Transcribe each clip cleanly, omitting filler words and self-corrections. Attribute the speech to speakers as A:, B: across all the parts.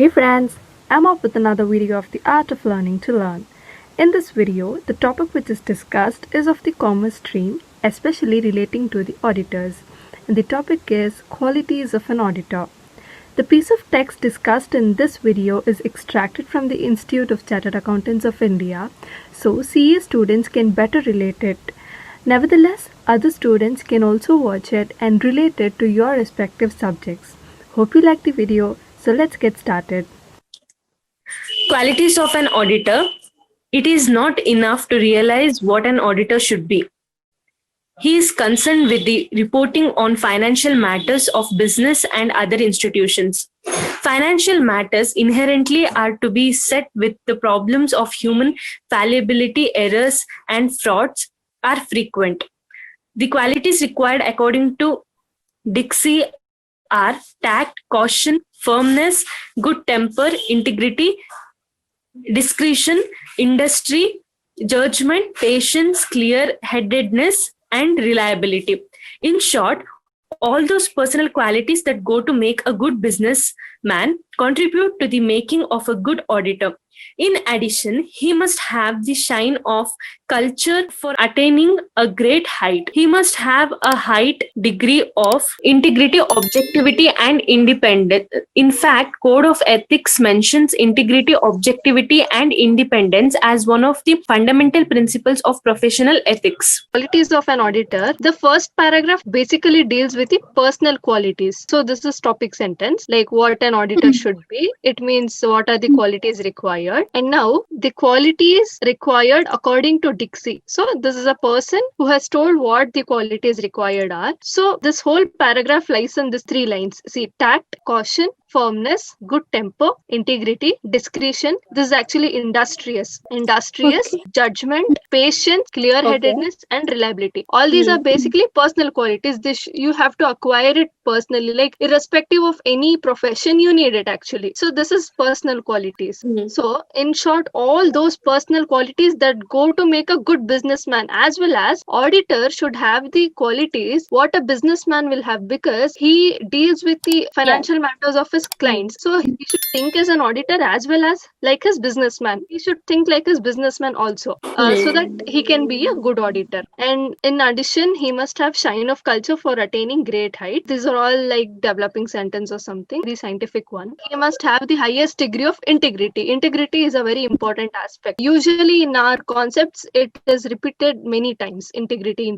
A: Hey friends, I'm up with another video of the art of learning to learn. In this video, the topic which is discussed is of the commerce stream, especially relating to the auditors. And the topic is qualities of an auditor. The piece of text discussed in this video is extracted from the Institute of Chartered Accountants of India, so CA students can better relate it. Nevertheless, other students can also watch it and relate it to your respective subjects. Hope you like the video. So let's get started.
B: Qualities of an auditor. It is not enough to realize what an auditor should be. He is concerned with the reporting on financial matters of business and other institutions. Financial matters inherently are to be set with the problems of human fallibility, errors, and frauds are frequent. The qualities required according to Dixie are tact, caution, firmness, good temper, integrity, discretion, industry, judgment, patience, clear headedness, and reliability. In short, all those personal qualities that go to make a good businessman contribute to the making of a good auditor. In addition, he must have the shine of culture for attaining a great height. He must have a high degree of integrity, objectivity, and independence. In fact, Code of Ethics mentions integrity, objectivity, and independence as one of the fundamental principles of professional ethics.
A: Qualities of an auditor. The first paragraph basically deals with the personal qualities. So this is topic sentence, like what an auditor should be. It means what are the qualities required. And now the qualities required according to Dixie. So this is a person who has told what the qualities required are. So this whole paragraph lies in these three lines. See, tact, caution, firmness, good temper, integrity, discretion. This is actually industrious, judgment, patience, clear-headedness, and reliability. All these are basically personal qualities. You have to acquire it personally, like irrespective of any profession, you need it actually. So this is personal qualities. So in short, all those personal qualities that go to make a good businessman, as well as auditor should have the qualities what a businessman will have, because he deals with the financial matters of his clients. So he should think as an auditor as well as like his businessman. He should think like his businessman also, so that he can be a good auditor. And in addition, he must have shine of culture for attaining great height. These are all like developing sentence or something, the scientific one. He must have the highest degree of integrity. Integrity is a very important aspect. Usually in our concepts, it is repeated many times, integrity,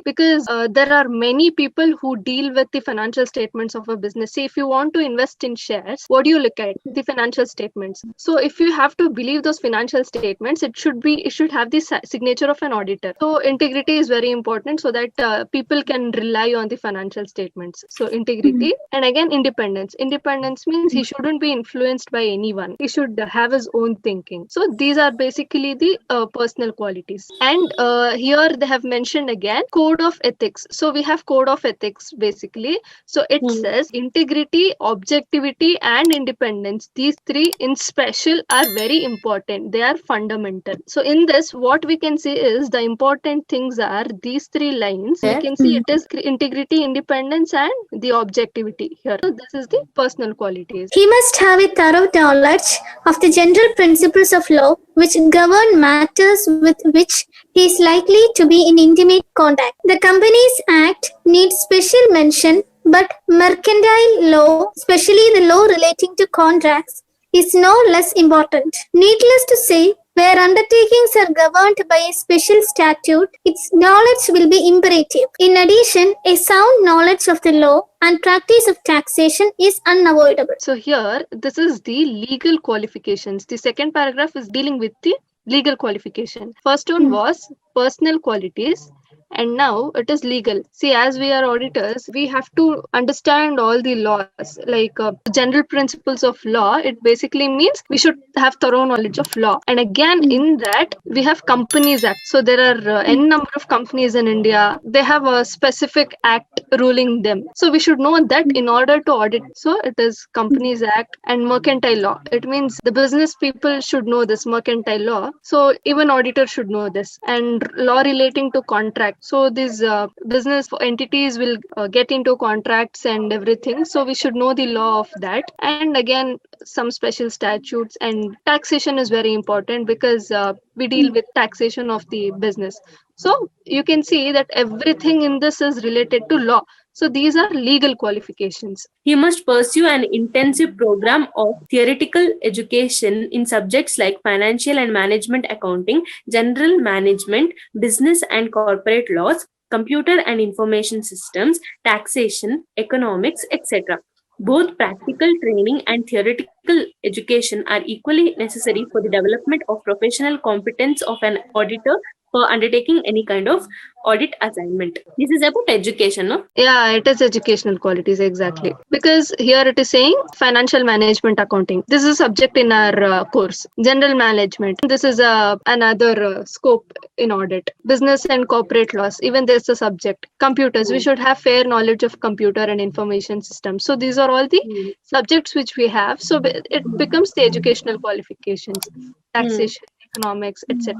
A: because there are many people who deal with the financial statements of a business. Say if you want to invest in shares, what do you look at? The financial statements. So if you have to believe those financial statements, it should have the signature of an auditor. So integrity is very important, so that people can rely on the financial statements. So integrity, and again independence. Independence means he shouldn't be influenced by anyone. He should have his own thinking. So these are basically the personal qualities. And here they have mentioned again code of ethics. So we have code of ethics basically. So it says integrity, objectivity, and independence. These three in special are very important. They are fundamental. So in this, what we can see is the important things are these three lines. We can see it is integrity, independence, and the objectivity here. So this is the personal qualities.
C: He must have a thorough knowledge of the general principles of law which govern matters with which he is likely to be in intimate contact. The Companies Act needs special mention, but mercantile law, especially the law relating to contracts, is no less important. Needless to say, where undertakings are governed by a special statute, its knowledge will be imperative. In addition, a sound knowledge of the law and practice of taxation is unavoidable.
A: So here, this is the legal qualifications. The second paragraph is dealing with the legal qualification. First one was personal qualities, and now it is legal. See, as we are auditors, we have to understand all the laws, like general principles of law. It basically means we should have thorough knowledge of law. And again, in that, we have Companies Act. So there are n number of companies in India. They have a specific act ruling them. So we should know that in order to audit. So it is Companies Act and mercantile law. It means the business people should know this mercantile law. So even auditor should know this. And law relating to contract. So these business entities will get into contracts and everything. So we should know the law of that. And again, some special statutes, and taxation is very important because we deal with taxation of the business. So you can see that everything in this is related to law. So these are legal qualifications.
B: He must pursue an intensive program of theoretical education in subjects like financial and management accounting, general management, business and corporate laws, computer and information systems, taxation, economics, etc. Both practical training and theoretical education are equally necessary for the development of professional competence of an auditor for undertaking any kind of audit assignment. This is about education, no?
A: Yeah, it is educational qualities, exactly. Because here it is saying financial management accounting. This is a subject in our course. General management. This is another scope in audit. Business and corporate laws. Even there's a subject. Computers. We should have fair knowledge of computer and information systems. So these are all the subjects which we have. So it becomes the educational qualifications. Taxation, economics, etc.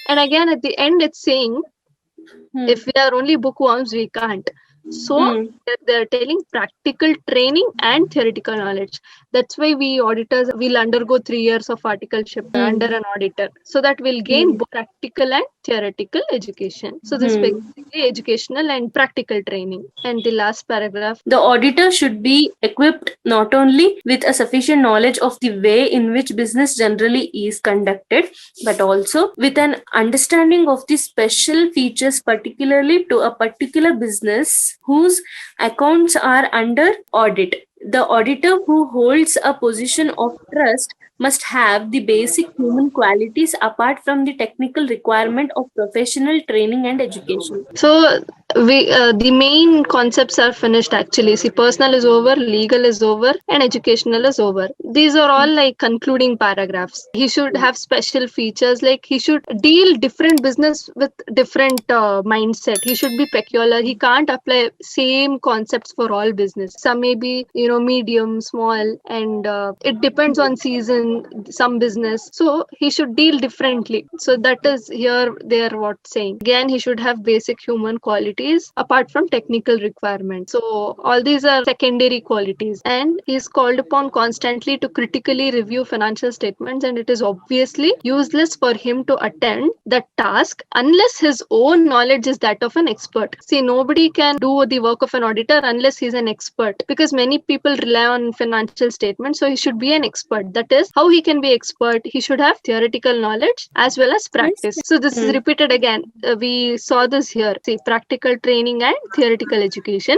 A: And again, at the end, it's saying if we are only bookworms, we can't. So they're telling practical training and theoretical knowledge. That's why we auditors will undergo 3 years of articleship under an auditor, so that we'll gain both practical and theoretical education. So this is basically educational and practical training. And the last paragraph.
B: The auditor should be equipped not only with a sufficient knowledge of the way in which business generally is conducted, but also with an understanding of the special features particularly to a particular business whose accounts are under audit. The auditor who holds a position of trust must have the basic human qualities apart from the technical requirement of professional training and education.
A: So we the main concepts are finished actually. See, personal is over, legal is over, and educational is over. These are all like concluding paragraphs. He should have special features, like he should deal different business with different mindset. He should be peculiar. He can't apply same concepts for all business. Some may be medium, small, and it depends on season. Some business, so he should deal differently. So that is here they are what saying. Again, he should have basic human qualities apart from technical requirements. So all these are secondary qualities, and he is called upon constantly to critically review financial statements, and it is obviously useless for him to attend the task unless his own knowledge is that of an expert. See, nobody can do the work of an auditor unless he's an expert, because many people rely on financial statements. So he should be an expert. That is how he can be expert. He should have theoretical knowledge as well as practice. So this is repeated again. We saw this here. See, practical training and theoretical education.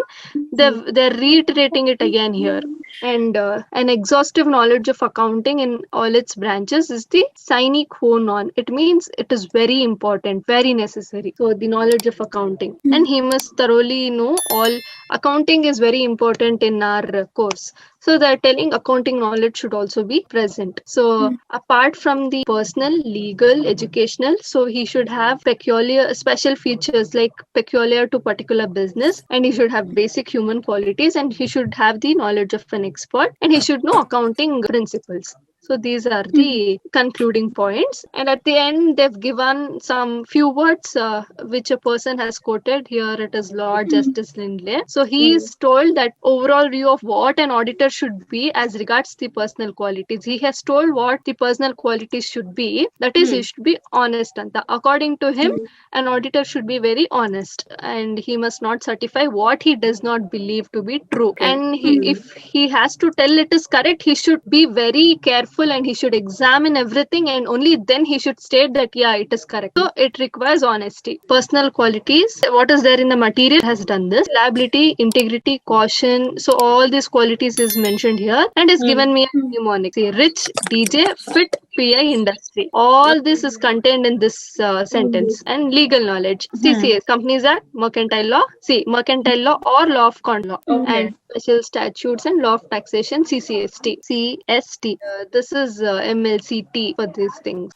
A: They're reiterating it again here. And an exhaustive knowledge of accounting in all its branches is the sine qua non. It means it is very important, very necessary. So the knowledge of accounting, and he must thoroughly know all. Accounting is very important in our course. So they're telling accounting knowledge should also be present. So apart from the personal, legal, educational, so he should have peculiar special features like peculiar to particular business, and he should have basic human qualities, and he should have the knowledge of an expert, and he should know accounting principles. So these are the concluding points. And at the end, they've given some few words which a person has quoted. Here it is Lord Justice Lindley. So he is told that overall view of what an auditor should be as regards the personal qualities. He has told what the personal qualities should be. That is, he should be honest. And according to him, an auditor should be very honest, and he must not certify what he does not believe to be true. And if he has to tell it is correct, he should be very careful, and he should examine everything, and only then he should state that yeah, it is correct. So it requires honesty. Personal qualities, what is there in the material has done this. Reliability, integrity, caution. So all these qualities is mentioned here, and is given me a mnemonic. See, rich, DJ, fit, PI, industry. All this is contained in this sentence. And legal knowledge. CCS, Companies Act, Mercantile Law. See, Mercantile Law or Law of Conduct Law. And special statutes and law of taxation, CCST. CST. This is MLCT for these things.